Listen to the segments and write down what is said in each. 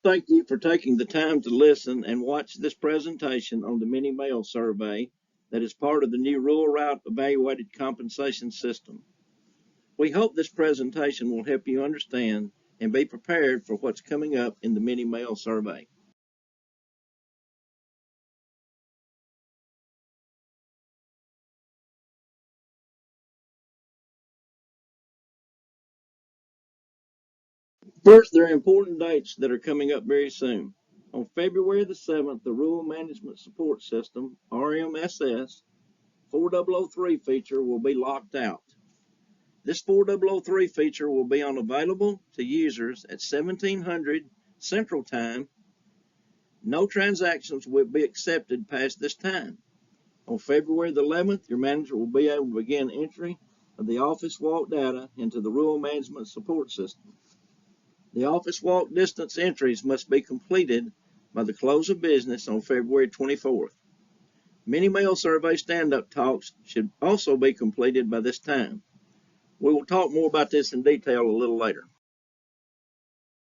Thank you for taking the time to listen and watch this presentation on the mini mail survey that is part of the new Rural Route Evaluated Compensation System. We hope this presentation will help you understand and be prepared for what's coming up in the mini mail survey. First, there are important dates that are coming up very soon. On February the 7th, the Rural Management Support System, RMSS, 4003 feature will be locked out. This 4003 feature will be unavailable to users at 1700 Central Time. No transactions will be accepted past this time. On February the 11th, your manager will be able to begin entry of the office walk data into the Rural Management Support System. The office walk distance entries must be completed by the close of business on February 24th. Mini mail survey stand-up talks should also be completed by this time. We will talk more about this in detail a little later.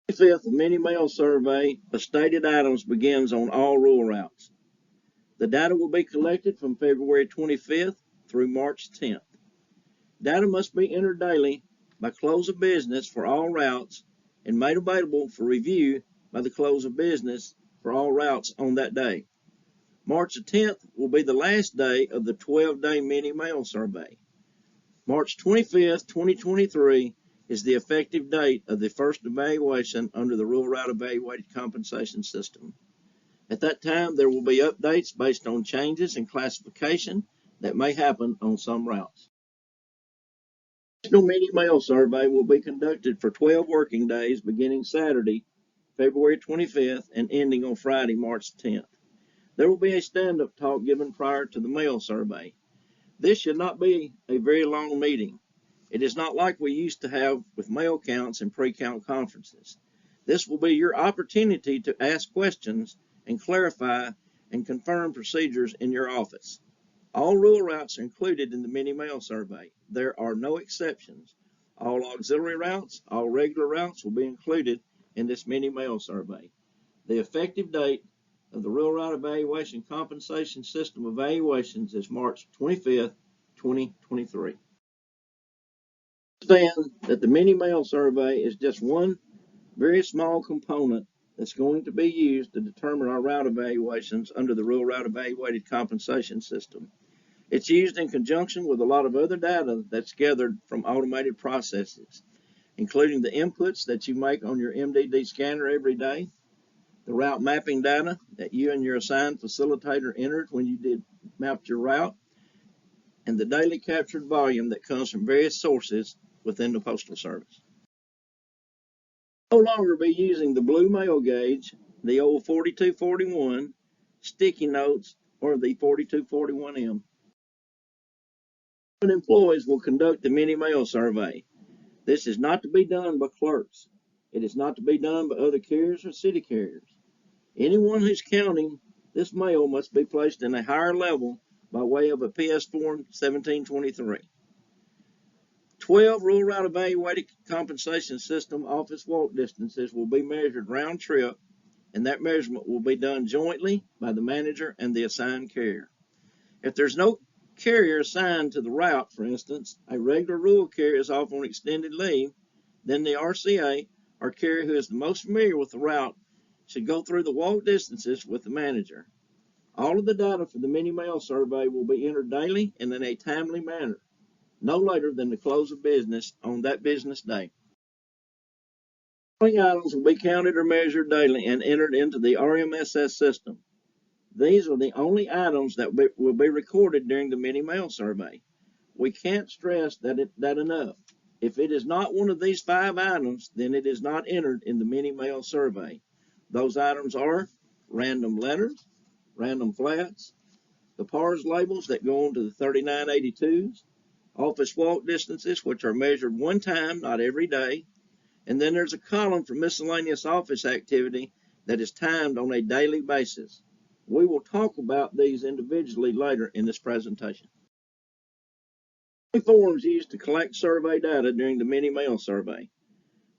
The 25th mini mail survey of stated items begins on all rural routes. The data will be collected from February 25th through March 10th. Data must be entered daily by close of business for all routes and made available for review by the close of business for all routes on that day. March 10th will be the last day of the 12-day mini mail survey. March 25th, 2023 is the effective date of the first evaluation under the Rural Route Evaluated Compensation System. At that time, there will be updates based on changes in classification that may happen on some routes. The National Mini Mail Survey will be conducted for 12 working days beginning Saturday, February 25th and ending on Friday, March 10th. There will be a stand-up talk given prior to the mail survey. This should not be a very long meeting. It is not like we used to have with mail counts and pre-count conferences. This will be your opportunity to ask questions and clarify and confirm procedures in your office. All rural routes are included in the mini mail survey. There are no exceptions. All auxiliary routes, all regular routes will be included in this mini mail survey. The effective date of the Rural Route Evaluation Compensation System evaluations is March 25th, 2023. Understand that the mini mail survey is just one very small component that's going to be used to determine our route evaluations under the Rural Route Evaluated Compensation System. It's used in conjunction with a lot of other data that's gathered from automated processes, including the inputs that you make on your MDD scanner every day, the route mapping data that you and your assigned facilitator entered when you mapped your route, and the daily captured volume that comes from various sources within the Postal Service. No longer be using the blue mail gauge, the old 4241, sticky notes, or the 4241M. Employees will conduct the mini mail survey. This is not to be done by clerks. It is not to be done by other carriers or city carriers. Anyone who's counting this mail must be placed in a higher level by way of a PS Form 1723. 12 Rural Route Evaluated Compensation System office walk distances will be measured round trip, and that measurement will be done jointly by the manager and the assigned carrier. If there's no carrier assigned to the route, for instance, a regular rural carrier is off on extended leave, then the RCA, or carrier who is the most familiar with the route, should go through the walk distances with the manager. All of the data for the mini mail survey will be entered daily and in a timely manner, no later than the close of business on that business day. Following items will be counted or measured daily and entered into the RMSS system. These are the only items that will be recorded during the mini mail survey. We can't stress that enough. If it is not one of these 5 items, then it is not entered in the mini mail survey. Those items are random letters, random flats, the PARS labels that go on to the 3982s, office walk distances, which are measured one time, not every day, and then there's a column for miscellaneous office activity that is timed on a daily basis. We will talk about these individually later in this presentation. Forms used to collect survey data during the mini mail survey.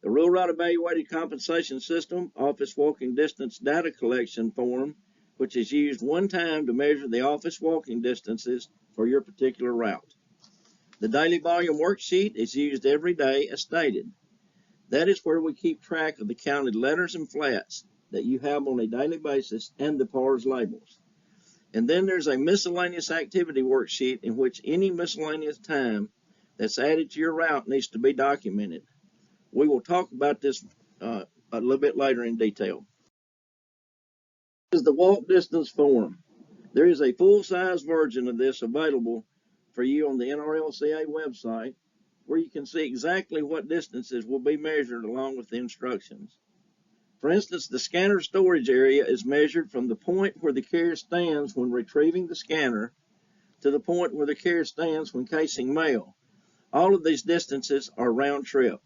The Rural Route Evaluated Compensation System Office Walking Distance Data Collection Form, which is used one time to measure the office walking distances for your particular route. The Daily Volume Worksheet is used every day as stated. That is where we keep track of the counted letters and flats that you have on a daily basis and the PARS labels. And then there's a miscellaneous activity worksheet in which any miscellaneous time that's added to your route needs to be documented. We will talk about this a little bit later in detail. This is the walk distance form. There is a full-size version of this available for you on the NRLCA website, where you can see exactly what distances will be measured along with the instructions. For instance, the scanner storage area is measured from the point where the carrier stands when retrieving the scanner to the point where the carrier stands when casing mail. All of these distances are round trip.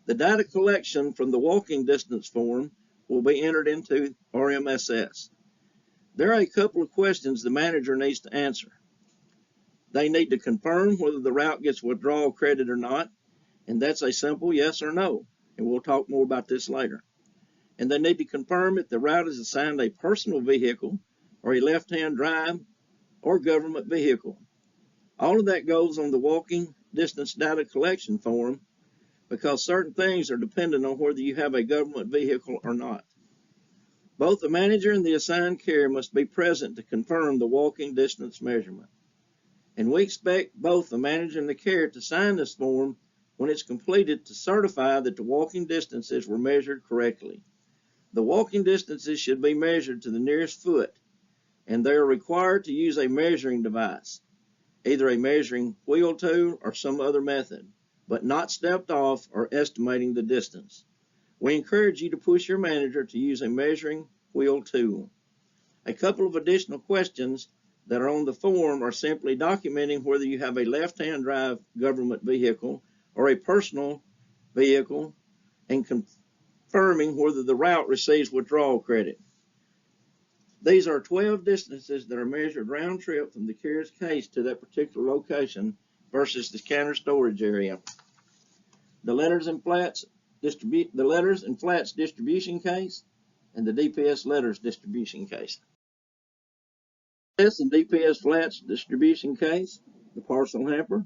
The data collection from the walking distance form will be entered into RMSS. There are a couple of questions the manager needs to answer. They need to confirm whether the route gets withdrawal credit or not, and that's a simple yes or no, and we'll talk more about this later. And they need to confirm if the route is assigned a personal vehicle or a left-hand drive or government vehicle. All of that goes on the walking distance data collection form because certain things are dependent on whether you have a government vehicle or not. Both the manager and the assigned carrier must be present to confirm the walking distance measurement. And we expect both the manager and the carrier to sign this form when it's completed to certify that the walking distances were measured correctly. The walking distances should be measured to the nearest foot, and they are required to use a measuring device, either a measuring wheel tool or some other method, but not stepped off or estimating the distance. We encourage you to push your manager to use a measuring wheel tool. A couple of additional questions that are on the form are simply documenting whether you have a left-hand drive government vehicle or a personal vehicle and confirming whether the route receives withdrawal credit. These are 12 distances that are measured round trip from the carrier's case to that particular location versus the scanner storage area. The letters and flats distribution case and the DPS letters distribution case. DPS and DPS flats distribution case, the parcel hamper,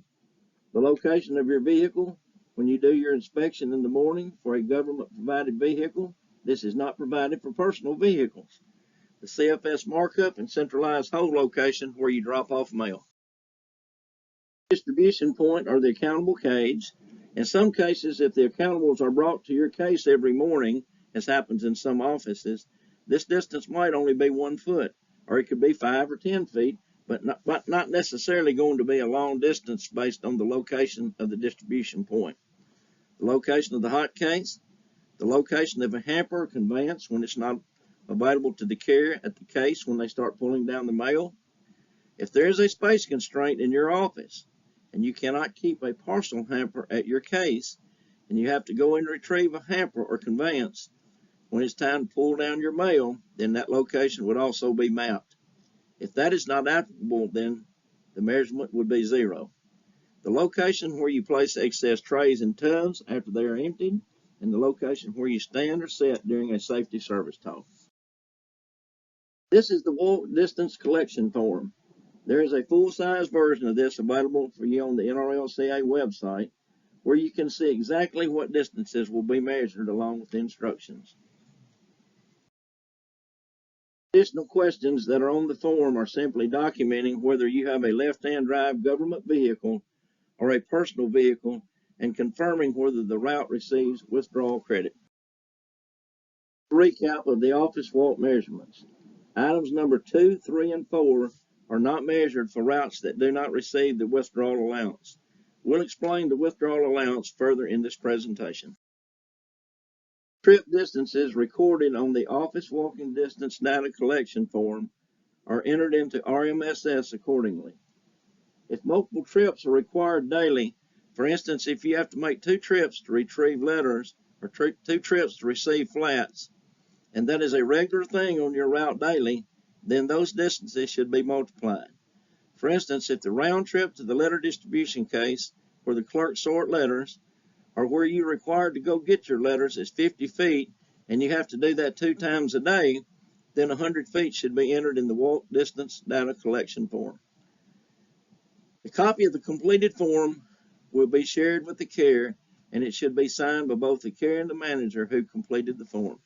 the location of your vehicle when you do your inspection in the morning for a government provided vehicle. This is not provided for personal vehicles. The CFS markup and centralized hold location where you drop off mail. Distribution point or the accountable cage. In some cases, if the accountables are brought to your case every morning, as happens in some offices, this distance might only be 1 foot, or it could be 5 or 10 feet, but not necessarily going to be a long distance based on the location of the distribution point. The location of the hot case, the location of a hamper or conveyance when it's not available to the carrier at the case when they start pulling down the mail. If there is a space constraint in your office and you cannot keep a parcel hamper at your case and you have to go and retrieve a hamper or conveyance when it's time to pull down your mail, then that location would also be mapped. If that is not applicable, then the measurement would be 0. The location where you place excess trays and tubs after they are emptied, and the location where you stand or sit during a safety service talk. This is the walk distance collection form. There is a full-size version of this available for you on the NRLCA website, where you can see exactly what distances will be measured along with the instructions. Additional questions that are on the form are simply documenting whether you have a left-hand drive government vehicle or a personal vehicle and confirming whether the route receives withdrawal credit. Recap of the office walk measurements. Items number 2, 3, and 4 are not measured for routes that do not receive the withdrawal allowance. We'll explain the withdrawal allowance further in this presentation. Trip distances recorded on the office walking distance data collection form are entered into RMSS accordingly. If multiple trips are required daily, for instance, if you have to make 2 trips to retrieve letters or 2 trips to receive flats, and that is a regular thing on your route daily, then those distances should be multiplied. For instance, if the round trip to the letter distribution case where the clerks sort letters or where you're required to go get your letters is 50 feet, and you have to do that 2 times a day, then 100 feet should be entered in the walk distance data collection form. A copy of the completed form will be shared with the carrier, and it should be signed by both the carrier and the manager who completed the form.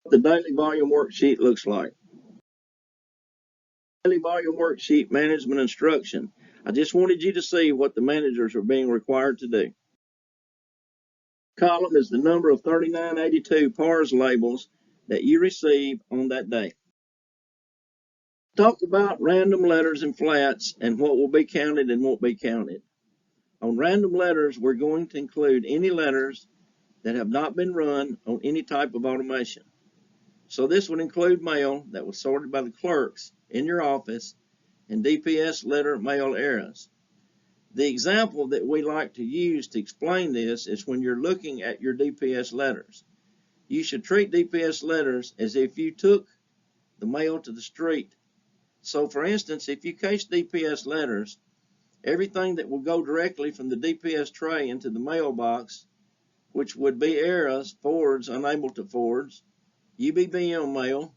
The daily volume worksheet looks like. Daily volume worksheet management instruction. I just wanted you to see what the managers are being required to do. Column is the number of 3982 PARS labels that you receive on that day. Talk about random letters and flats and what will be counted and won't be counted. On random letters, we're going to include any letters that have not been run on any type of automation. So this would include mail that was sorted by the clerks in your office and DPS letter mail errors. The example that we like to use to explain this is when you're looking at your DPS letters. You should treat DPS letters as if you took the mail to the street. So for instance, if you case DPS letters, everything that will go directly from the DPS tray into the mailbox, which would be errors, forwards, unable to forwards, UBBM mail,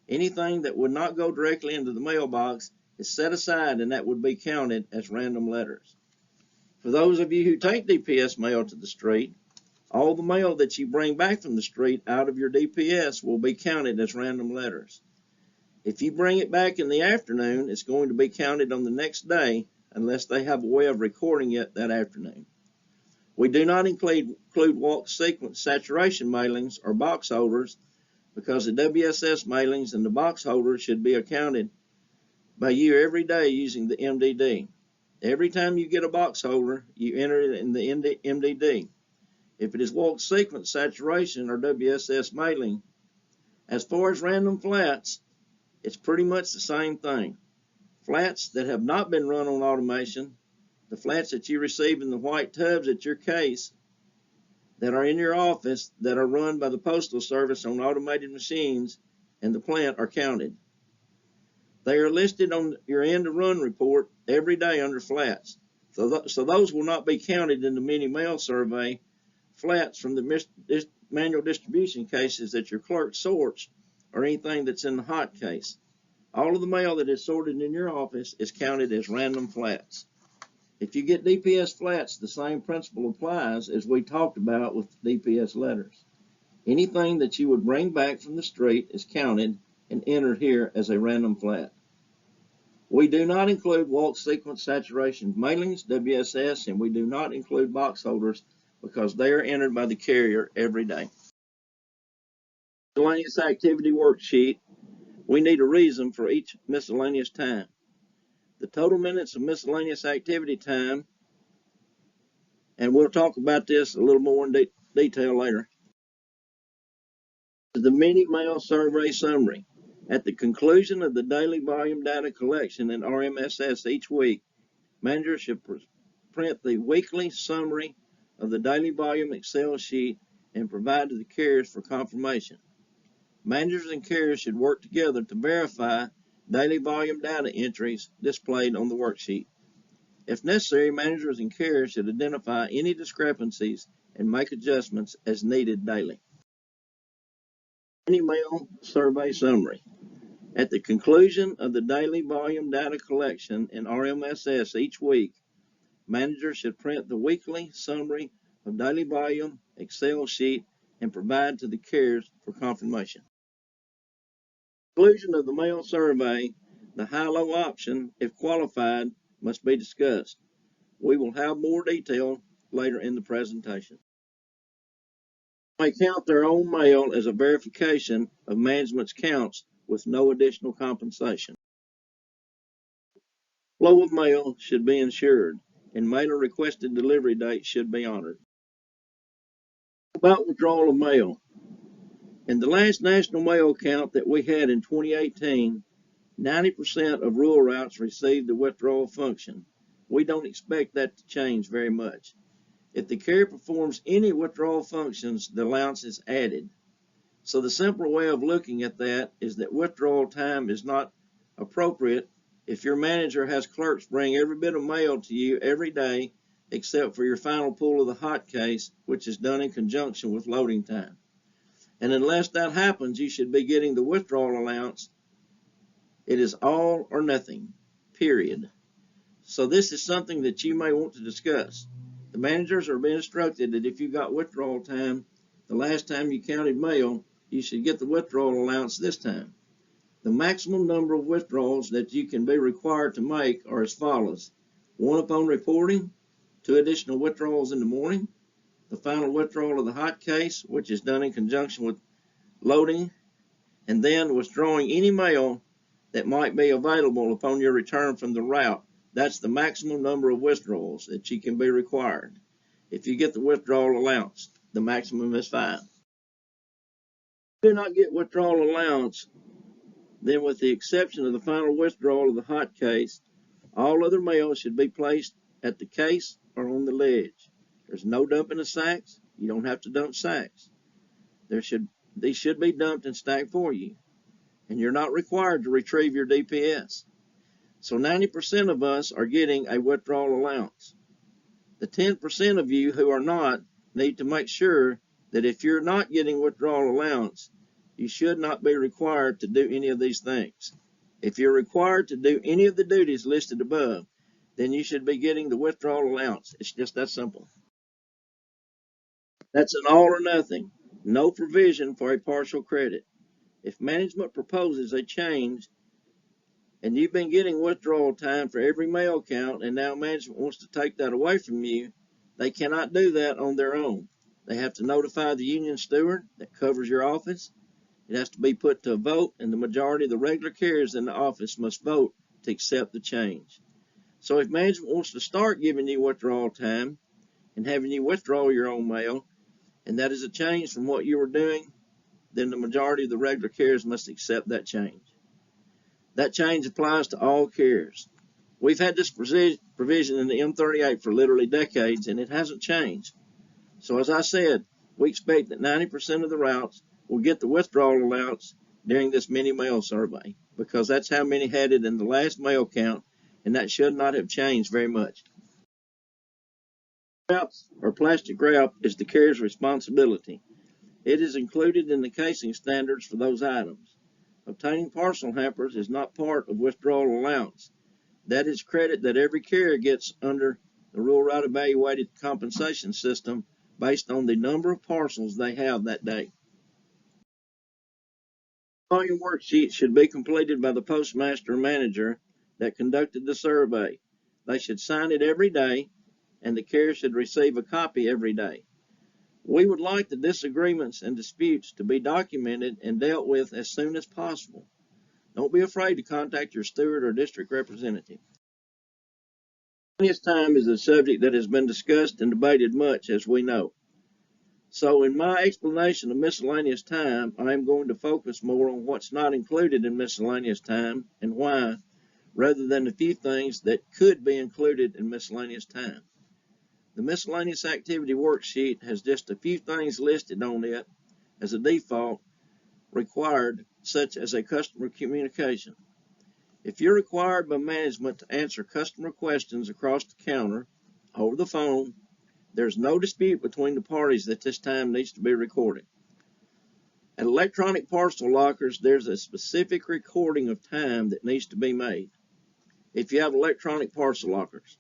anything that would not go directly into the mailbox is set aside, and that would be counted as random letters. For those of you who take DPS mail to the street, all the mail that you bring back from the street out of your DPS will be counted as random letters. If you bring it back in the afternoon, it's going to be counted on the next day unless they have a way of recording it that afternoon. We do not include walk sequence saturation mailings or box holders because the WSS mailings and the box holders should be accounted by you every day using the MDD. Every time you get a box holder, you enter it in the MDD. If it is walk sequence saturation or WSS mailing, as far as random flats, it's pretty much the same thing. Flats that have not been run on automation, the flats that you receive in the white tubs at your case that are in your office that are run by the Postal Service on automated machines and the plant are counted. They are listed on your end of run report every day under flats. So those will not be counted in the mini mail survey. Flats from the manual distribution cases that your clerk sorts or anything that's in the hot case. All of the mail that is sorted in your office is counted as random flats. If you get DPS flats, the same principle applies as we talked about with DPS letters. Anything that you would bring back from the street is counted and entered here as a random flat. We do not include walk sequence saturation mailings, WSS, and we do not include box holders because they are entered by the carrier every day. Miscellaneous activity worksheet. We need a reason for each miscellaneous time. The total minutes of miscellaneous activity time, and we'll talk about this a little more in detail later. The mini mail survey summary. At the conclusion of the daily volume data collection in RMSS each week, managers should print the weekly summary of the daily volume Excel sheet and provide to the carriers for confirmation. Managers and carriers should work together to verify daily volume data entries displayed on the worksheet. If necessary, managers and carriers should identify any discrepancies and make adjustments as needed daily. Mini mail survey summary. At the conclusion of the daily volume data collection in RMSS each week, managers should print the weekly summary of daily volume Excel sheet and provide to the carriers for confirmation. Conclusion of the mail survey, the high-low option, if qualified, must be discussed. We will have more detail later in the presentation. They count their own mail as a verification of management's counts with no additional compensation. Flow of mail should be ensured, and mailer requested delivery dates should be honored. About withdrawal of mail. In the last national mail count that we had in 2018, 90% of rural routes received the withdrawal function. We don't expect that to change very much. If the carrier performs any withdrawal functions, the allowance is added. So the simple way of looking at that is that withdrawal time is not appropriate if your manager has clerks bring every bit of mail to you every day except for your final pull of the hot case, which is done in conjunction with loading time. And unless that happens, you should be getting the withdrawal allowance. It is all or nothing, period. So this is something that you may want to discuss. The managers are being instructed that if you got withdrawal time the last time you counted mail, you should get the withdrawal allowance this time. The maximum number of withdrawals that you can be required to make are as follows: 1 upon reporting, 2 additional withdrawals in the morning, the final withdrawal of the hot case, which is done in conjunction with loading, and then withdrawing any mail that might be available upon your return from the route. That's the maximum number of withdrawals that you can be required. If you get the withdrawal allowance, the maximum is 5. If you do not get withdrawal allowance, then with the exception of the final withdrawal of the hot case, all other mail should be placed at the case or on the ledge. There's no dumping of sacks. You don't have to dump sacks. These should be dumped and stacked for you. And you're not required to retrieve your DPS. So 90% of us are getting a withdrawal allowance. The 10% of you who are not need to make sure that if you're not getting withdrawal allowance, you should not be required to do any of these things. If you're required to do any of the duties listed above, then you should be getting the withdrawal allowance. It's just that simple. That's an all or nothing. No provision for a partial credit. If management proposes a change and you've been getting withdrawal time for every mail count and now management wants to take that away from you, they cannot do that on their own. They have to notify the union steward that covers your office. It has to be put to a vote, and the majority of the regular carriers in the office must vote to accept the change. So if management wants to start giving you withdrawal time and having you withdraw your own mail, and that is a change from what you were doing, then the majority of the regular carriers must accept that change. That change applies to all carriers. We've had this provision in the M38 for literally decades, and it hasn't changed. So as I said, we expect that 90% of the routes will get the withdrawal allowance during this mini mail survey, because that's how many had it in the last mail count, and that should not have changed very much. Wraps or plastic wrap is the carrier's responsibility. It is included in the casing standards for those items. Obtaining parcel hampers is not part of withdrawal allowance. That is credit that every carrier gets under the Rural Route Evaluated Compensation System based on the number of parcels they have that day. Volume worksheet should be completed by the postmaster or manager that conducted the survey. They should sign it every day, and the carrier should receive a copy every day. We would like the disagreements and disputes to be documented and dealt with as soon as possible. Don't be afraid to contact your steward or district representative. Miscellaneous time is a subject that has been discussed and debated much, as we know. So in my explanation of miscellaneous time, I am going to focus more on what's not included in miscellaneous time and why, rather than a few things that could be included in miscellaneous time. The miscellaneous activity worksheet has just a few things listed on it as a default required, such as a customer communication. If you're required by management to answer customer questions across the counter, over the phone, there's no dispute between the parties that this time needs to be recorded. At electronic parcel lockers, there's a specific recording of time that needs to be made. If you have electronic parcel lockers,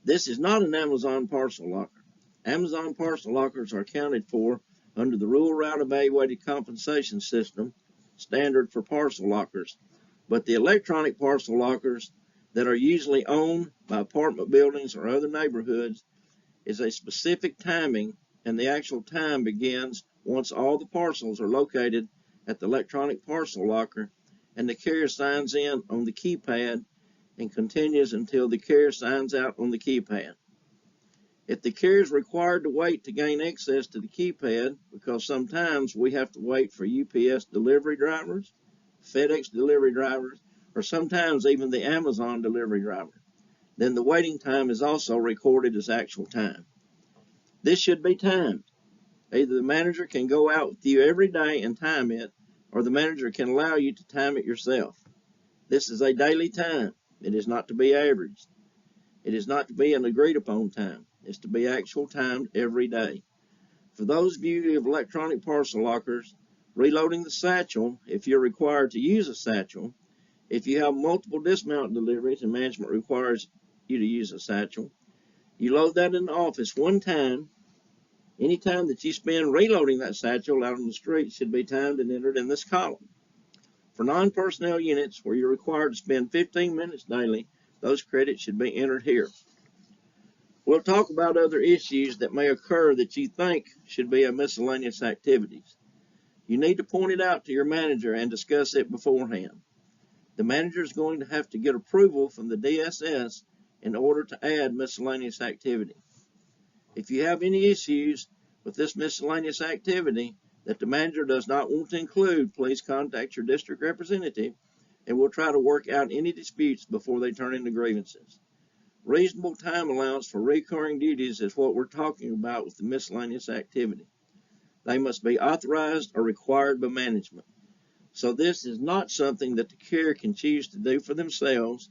this is not an Amazon parcel locker. Amazon parcel lockers are accounted for under the Rural Route Evaluated Compensation System standard for parcel lockers, but the electronic parcel lockers that are usually owned by apartment buildings or other neighborhoods is a specific timing, and the actual time begins once all the parcels are located at the electronic parcel locker and the carrier signs in on the keypad and continues until the carrier signs out on the keypad. If the carrier is required to wait to gain access to the keypad, because sometimes we have to wait for UPS delivery drivers, FedEx delivery drivers, or sometimes even the Amazon delivery driver, then the waiting time is also recorded as actual time. This should be timed. Either the manager can go out with you every day and time it, or the manager can allow you to time it yourself. This is a daily time. It is not to be averaged. It is not to be an agreed upon time. It's to be actual timed every day. For those of you who have electronic parcel lockers, reloading the satchel, if you're required to use a satchel, if you have multiple dismount deliveries and management requires you to use a satchel, you load that in the office one time. Any time that you spend reloading that satchel out on the street should be timed and entered in this column. For non-personnel units where you're required to spend 15 minutes daily, those credits should be entered here. We'll talk about other issues that may occur that you think should be a miscellaneous activities. You need to point it out to your manager and discuss it beforehand. The manager is going to have to get approval from the DSS in order to add miscellaneous activity. If you have any issues with this miscellaneous activity that the manager does not want to include, please contact your district representative and we'll try to work out any disputes before they turn into grievances. Reasonable time allowance for recurring duties is what we're talking about with the miscellaneous activity. They must be authorized or required by management. So this is not something that the carrier can choose to do for themselves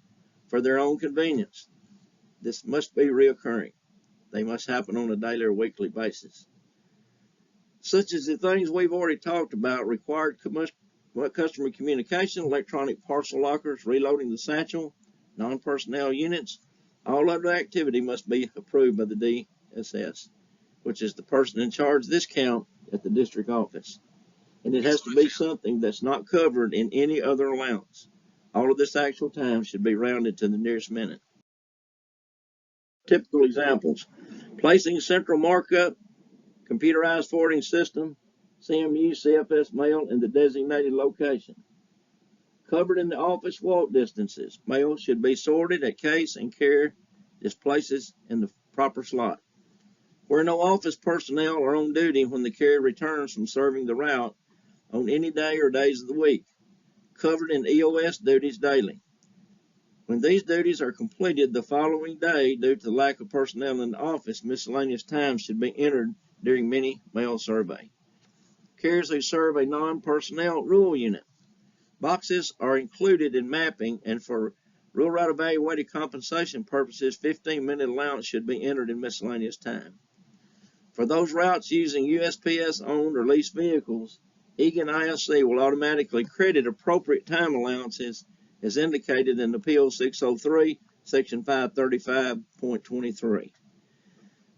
for their own convenience. This must be reoccurring. They must happen on a daily or weekly basis. Such as the things we've already talked about: required customer communication, electronic parcel lockers, reloading the satchel, non-personnel units. All other activity must be approved by the DSS, which is the person in charge of this count at the district office. And it has to be something that's not covered in any other allowance. All of this actual time should be rounded to the nearest minute. Typical examples: placing central markup, computerized forwarding system, CMU, CFS mail in the designated location. Covered in the office walk distances. Mail should be sorted at case and carrier places in the proper slot. Where no office personnel are on duty when the carrier returns from serving the route on any day or days of the week. Covered in EOS duties daily. When these duties are completed the following day due to the lack of personnel in the office, miscellaneous time should be entered during mini mail survey. Carriers who serve a non-personnel rural unit. Boxes are included in mapping, and for rural route evaluated compensation purposes, 15-minute allowance should be entered in miscellaneous time. For those routes using USPS-owned or leased vehicles, EGAN ISC will automatically credit appropriate time allowances as indicated in the PO 603, Section 535.23.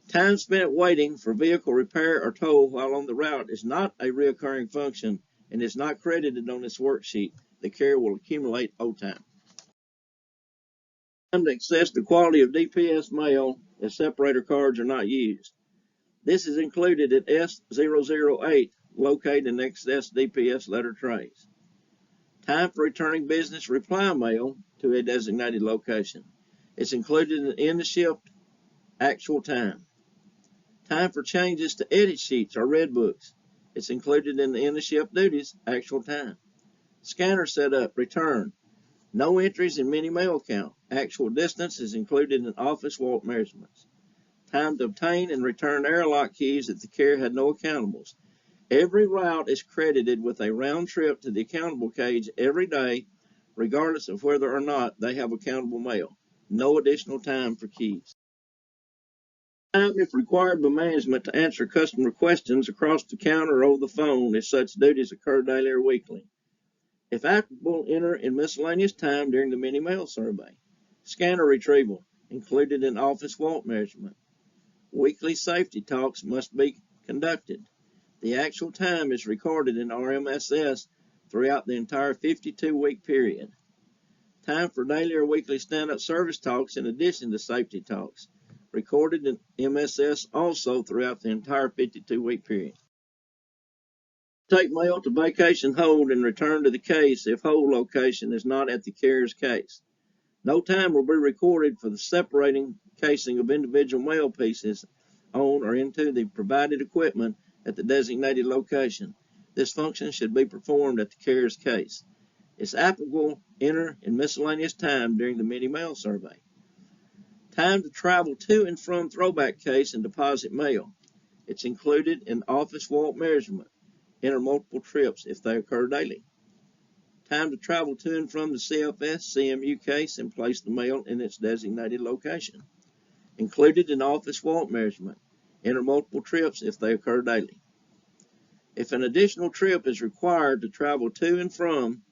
Time spent waiting for vehicle repair or tow while on the route is not a recurring function and is not credited on this worksheet. The carrier will accumulate overtime. Time to assess the quality of DPS mail if separator cards are not used. This is included at S008, located in excess DPS letter trays. Time for returning business reply mail to a designated location. It's included in the shift actual time. Time for changes to edit sheets or red books. It's included in the shift duties actual time. Scanner setup, return. No entries in mini mail count. Actual distance is included in office walk measurements. Time to obtain and return airlock keys if the carrier had no accountables. Every route is credited with a round trip to the accountable cage every day, regardless of whether or not they have accountable mail. No additional time for keys. Time, if required by management, to answer customer questions across the counter or over the phone if such duties occur daily or weekly. If applicable, enter in miscellaneous time during the mini mail survey. Scanner retrieval, included in office walk measurement. Weekly safety talks must be conducted. The actual time is recorded in RMSS throughout the entire 52-week period. Time for daily or weekly stand-up service talks in addition to safety talks, recorded in MSS also throughout the entire 52-week period. Take mail to vacation hold and return to the case if hold location is not at the carrier's case. No time will be recorded for the separating casing of individual mail pieces on or into the provided equipment at the designated location. This function should be performed at the carrier's case. It's applicable, enter in miscellaneous time during the mini mail survey. Time to travel to and from throwback case and deposit mail. It's included in office vault measurement. Enter multiple trips if they occur daily. Time to travel to and from the CFS CMU case and place the mail in its designated location. Included in office vault measurement. Enter multiple trips if they occur daily. If an additional trip is required to travel to and from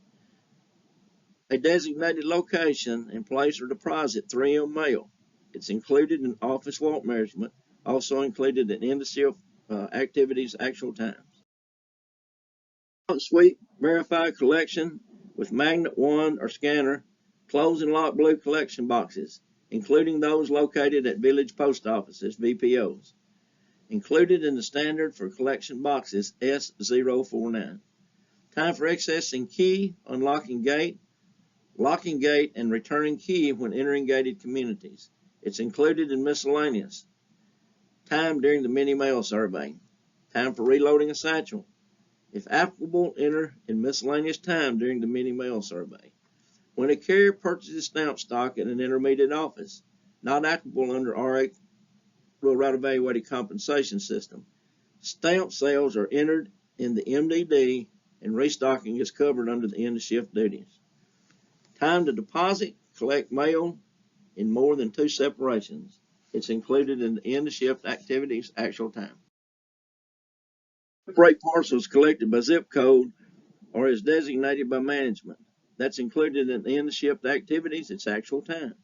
a designated location and place or deposit 3M mail, it's included in office vault measurement, also included in end-of-shift activities actual times. Sweep, verify collection with magnet wand or scanner, close and lock blue collection boxes, including those located at village post offices, VPOs. Included in the standard for collection boxes S049. Time for accessing key, unlocking gate, locking gate, and returning key when entering gated communities. It's included in miscellaneous. Time during the mini mail survey. Time for reloading a satchel. If applicable, enter in miscellaneous time during the mini mail survey. When a carrier purchases stamp stock at an intermediate office, not applicable under RA Rural Route Evaluated Compensation System. Stamp sales are entered in the MDD and restocking is covered under the end-of-shift duties. Time to deposit, collect mail in more than 2 separations. It's included in the end-of-shift activities actual time. Separate parcels collected by zip code or as designated by management. That's included in the end-of-shift activities, it's actual time.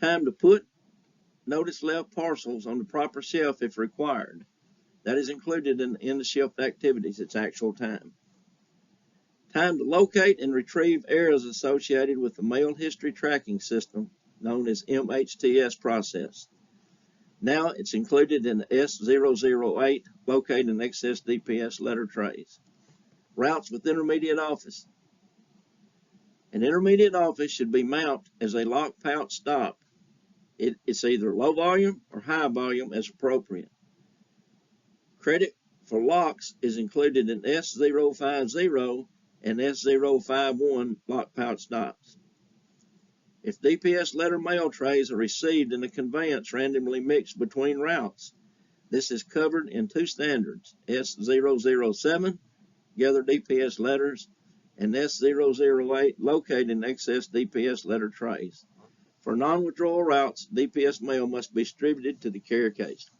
Time to put notice left parcels on the proper shelf if required. That is included in the end-of-shift activities, it's actual time. Time to locate and retrieve errors associated with the mail history tracking system known as MHTS process. Now it's included in the S008 locate and access DPS letter trays. Routes with intermediate office. An intermediate office should be mapped as a lock pouch stop. It's either low volume or high volume as appropriate. Credit for locks is included in S050 and S051 lock pouch stops. If DPS letter mail trays are received in a conveyance randomly mixed between routes, this is covered in 2 standards, S007, gather DPS letters, and S008, locate and access DPS letter trays. For non-withdrawal routes, DPS mail must be distributed to the carrier case.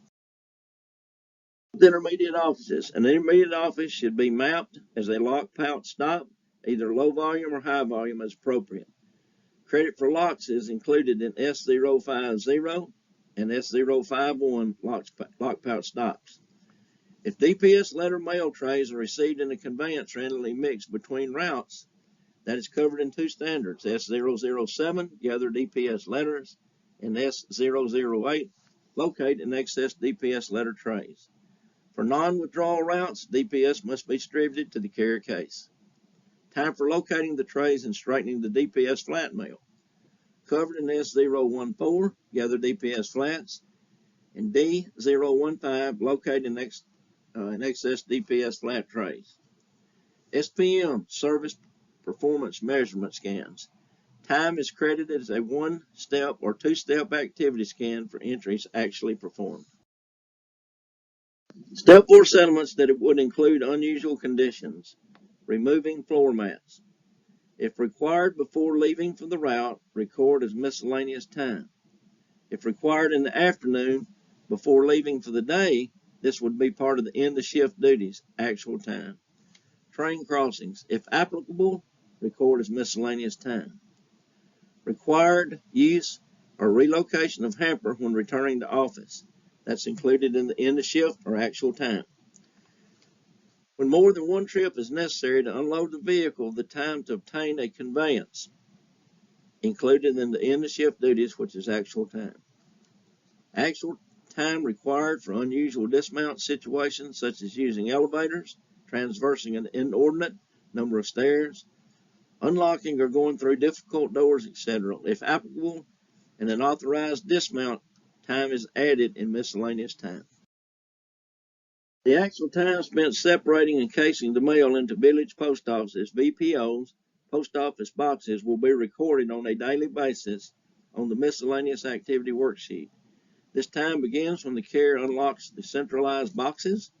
Intermediate offices. An intermediate office should be mapped as a lock pouch stop, either low volume or high volume as appropriate. Credit for locks is included in S050 and S051 lock pouch stops. If DPS letter mail trays are received in a conveyance randomly mixed between routes, that is covered in 2 standards, S007, gather DPS letters, and S008, locate and access DPS letter trays. For non-withdrawal routes, DPS must be distributed to the carrier case. Time for locating the trays and straightening the DPS flat mail. Covered in S014, gather DPS flats, and D015, locate and access DPS flat trays. SPM, service performance measurement scans. Time is credited as a 1-step or 2-step activity scan for entries actually performed. Step 4 settlements that it would include unusual conditions. Removing floor mats. If required before leaving for the route, record as miscellaneous time. If required in the afternoon before leaving for the day, this would be part of the end-of-shift duties, actual time. Train crossings. If applicable, record as miscellaneous time. Required use or relocation of hamper when returning to office. That's included in the end-of-shift or actual time. When more than 1 trip is necessary to unload the vehicle, the time to obtain a conveyance, included in the end-of-shift duties, which is actual time. Actual time required for unusual dismount situations, such as using elevators, transversing an inordinate number of stairs, unlocking or going through difficult doors, etc. If applicable, and an authorized dismount time is added in miscellaneous time. The actual time spent separating and casing the mail into village post offices, VPOs, post office boxes, will be recorded on a daily basis on the miscellaneous activity worksheet. This time begins when the carrier unlocks the centralized boxes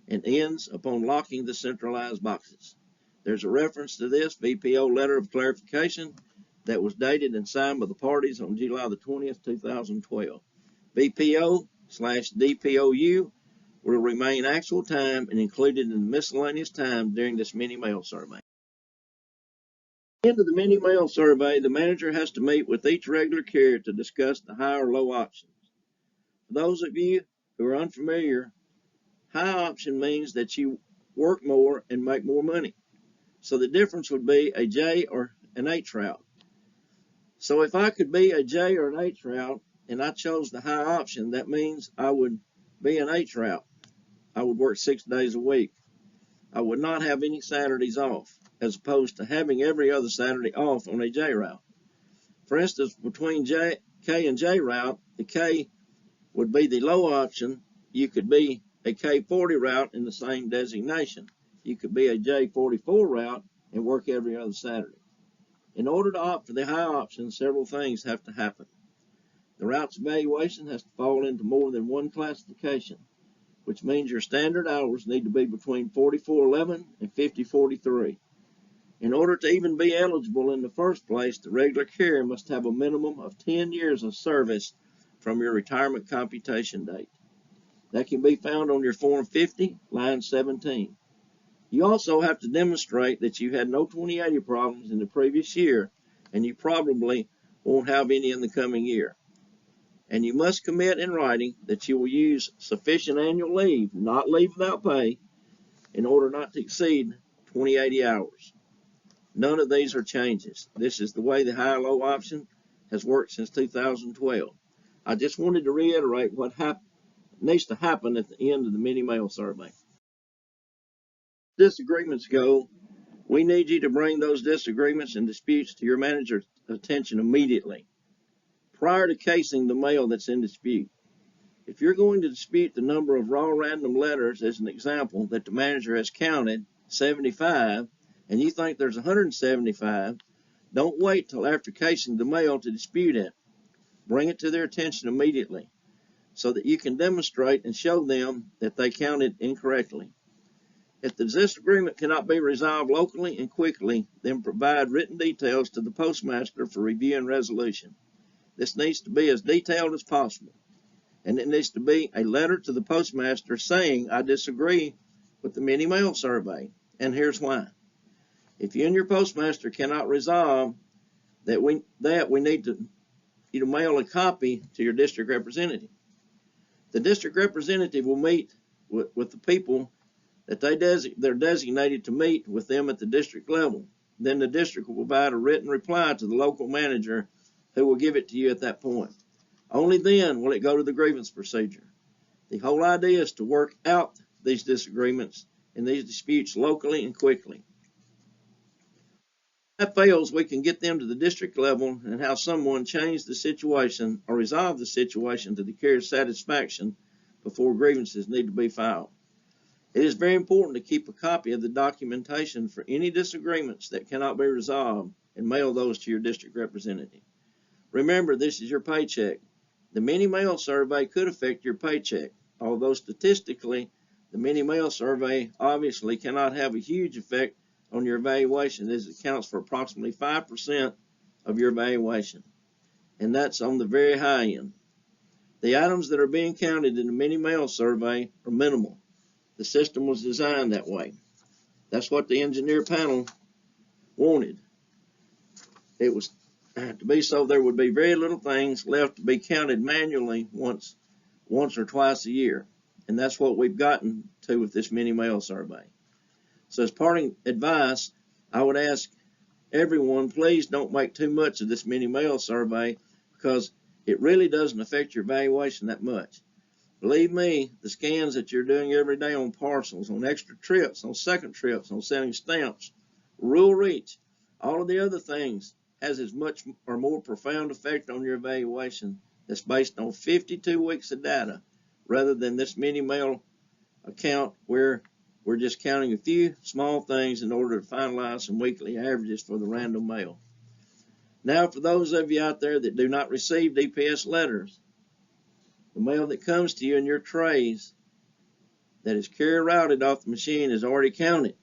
and ends upon locking the centralized boxes. There's a reference to this VPO letter of clarification that was dated and signed by the parties on July the 20th, 2012. VPO/DPOU will remain actual time and included in the miscellaneous time during this mini mail survey. At the end of the mini mail survey, the manager has to meet with each regular carrier to discuss the high or low options. For those of you who are unfamiliar, high option means that you work more and make more money. So the difference would be a J or an H route. So if I could be a J or an H route and I chose the high option, that means I would be an H route. I would work 6 days a week. I would not have any Saturdays off, as opposed to having every other Saturday off on a J route. For instance, between K and J route, the K would be the low option. You could be a K40 route in the same designation. You could be a J44 route and work every other Saturday. In order to opt for the high option, several things have to happen. The route's evaluation has to fall into more than one classification, which means your standard hours need to be between 4411 and 5043. In order to even be eligible in the first place, the regular carrier must have a minimum of 10 years of service from your retirement computation date. That can be found on your Form 50, line 17. You also have to demonstrate that you had no 2080 problems in the previous year, and you probably won't have any in the coming year. And you must commit in writing that you will use sufficient annual leave, not leave without pay, in order not to exceed 2080 hours. None of these are changes. This is the way the high-low option has worked since 2012. I just wanted to reiterate what needs to happen at the end of the mini mail survey. Disagreements go, we need you to bring those disagreements and disputes to your manager's attention immediately, prior to casing the mail that's in dispute. If you're going to dispute the number of raw random letters, as an example, that the manager has counted, 75, and you think there's 175, don't wait till after casing the mail to dispute it. Bring it to their attention immediately so that you can demonstrate and show them that they counted incorrectly. If the disagreement cannot be resolved locally and quickly, then provide written details to the postmaster for review and resolution. This needs to be as detailed as possible, and it needs to be a letter to the postmaster saying, I disagree with the mini mail survey, and here's why. If you and your postmaster cannot resolve that, we need you to mail a copy to your district representative. The district representative will meet with the people that they're designated to meet with them at the district level. Then the district will provide a written reply to the local manager, who will give it to you at that point. Only then will it go to the grievance procedure. The whole idea is to work out these disagreements and these disputes locally and quickly. If that fails, we can get them to the district level and have someone change the situation or resolve the situation to the carrier's satisfaction before grievances need to be filed. It is very important to keep a copy of the documentation for any disagreements that cannot be resolved and mail those to your district representative. Remember, this is your paycheck. The mini mail survey could affect your paycheck, although statistically, the mini mail survey obviously cannot have a huge effect on your evaluation, as it accounts for approximately 5% of your evaluation, and that's on the very high end. The items that are being counted in the mini mail survey are minimal. The system was designed that way. That's what the engineer panel wanted. It was to be so there would be very little things left to be counted manually once or twice a year. And that's what we've gotten to with this mini mail survey. So as parting advice, I would ask everyone, please don't make too much of this mini mail survey, because it really doesn't affect your evaluation that much. Believe me, the scans that you're doing every day on parcels, on extra trips, on second trips, on sending stamps, rural reach, All of the other things has as much or more profound effect on your evaluation that's based on 52 weeks of data rather than this mini mail account where we're just counting a few small things in order to finalize some weekly averages for the random mail. Now, for those of you out there that do not receive DPS letters, the mail that comes to you in your trays that is carrier routed off the machine is already counted.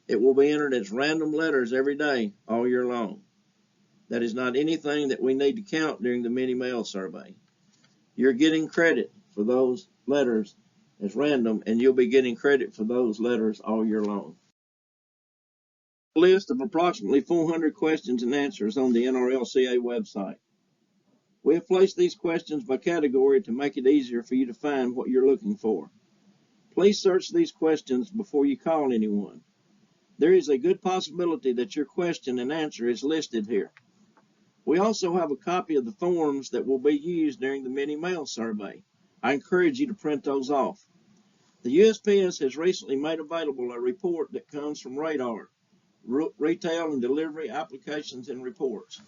It will be entered as random letters every day, all year long. That is not anything that we need to count during the mini mail survey. You're getting credit for those letters as random, and you'll be getting credit for those letters all year long. A list of approximately 400 questions and answers on the NRLCA website. We have placed these questions by category to make it easier for you to find what you're looking for. Please search these questions before you call anyone. There is a good possibility that your question and answer is listed here. We also have a copy of the forms that will be used during the mini mail survey. I encourage you to print those off. The USPS has recently made available a report that comes from Radar, Retail and Delivery Applications and Reports.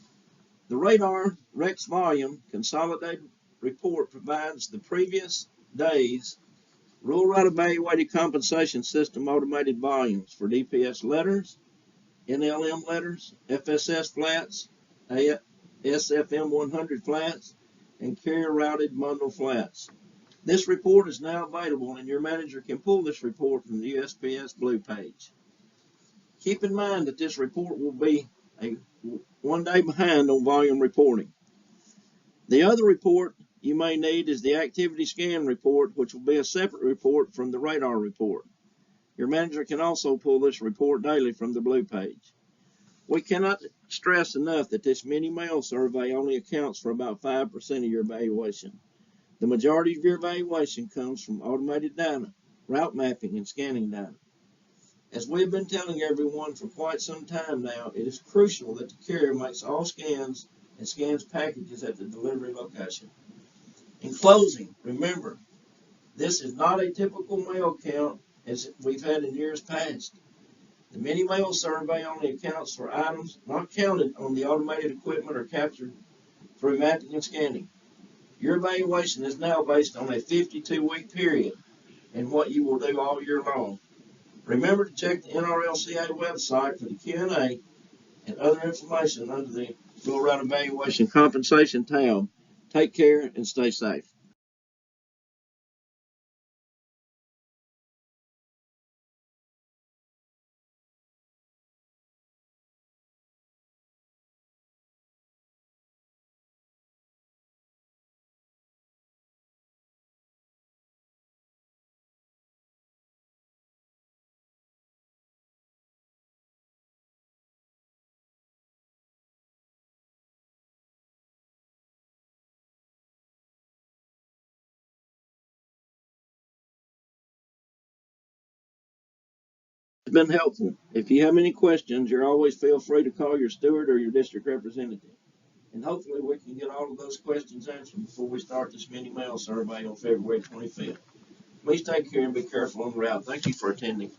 The Radar Rex Volume Consolidated Report provides the previous day's Rural Route Evaluated Compensation System automated volumes for DPS letters, NLM letters, FSS flats, SFM 100 flats, and carrier routed bundle flats. This report is now available, and your manager can pull this report from the USPS Blue page. Keep in mind that this report will be one day behind on volume reporting. The other report you may need is the activity scan report, which will be a separate report from the Radar report. Your manager can also pull this report daily from the Blue page. We cannot stress enough that this mini mail survey only accounts for about 5% of your evaluation. The majority of your evaluation comes from automated data, route mapping, and scanning data. As we have been telling everyone for quite some time now, it is crucial that the carrier makes all scans and scans packages at the delivery location. In closing, remember, this is not a typical mail count as we've had in years past. The mini mail survey only accounts for items not counted on the automated equipment or captured through mapping and scanning. Your evaluation is now based on a 52-week period and what you will do all year long. Remember to check the NRLCA website for the Q&A and other information under the Rural Route Evaluation Compensation tab. Take care and stay safe. It's been helpful. If you have any questions, you're always feel free to call your steward or your district representative. And hopefully we can get all of those questions answered before we start this mini mail survey on February 25th. Please take care and be careful on the route. Thank you for attending.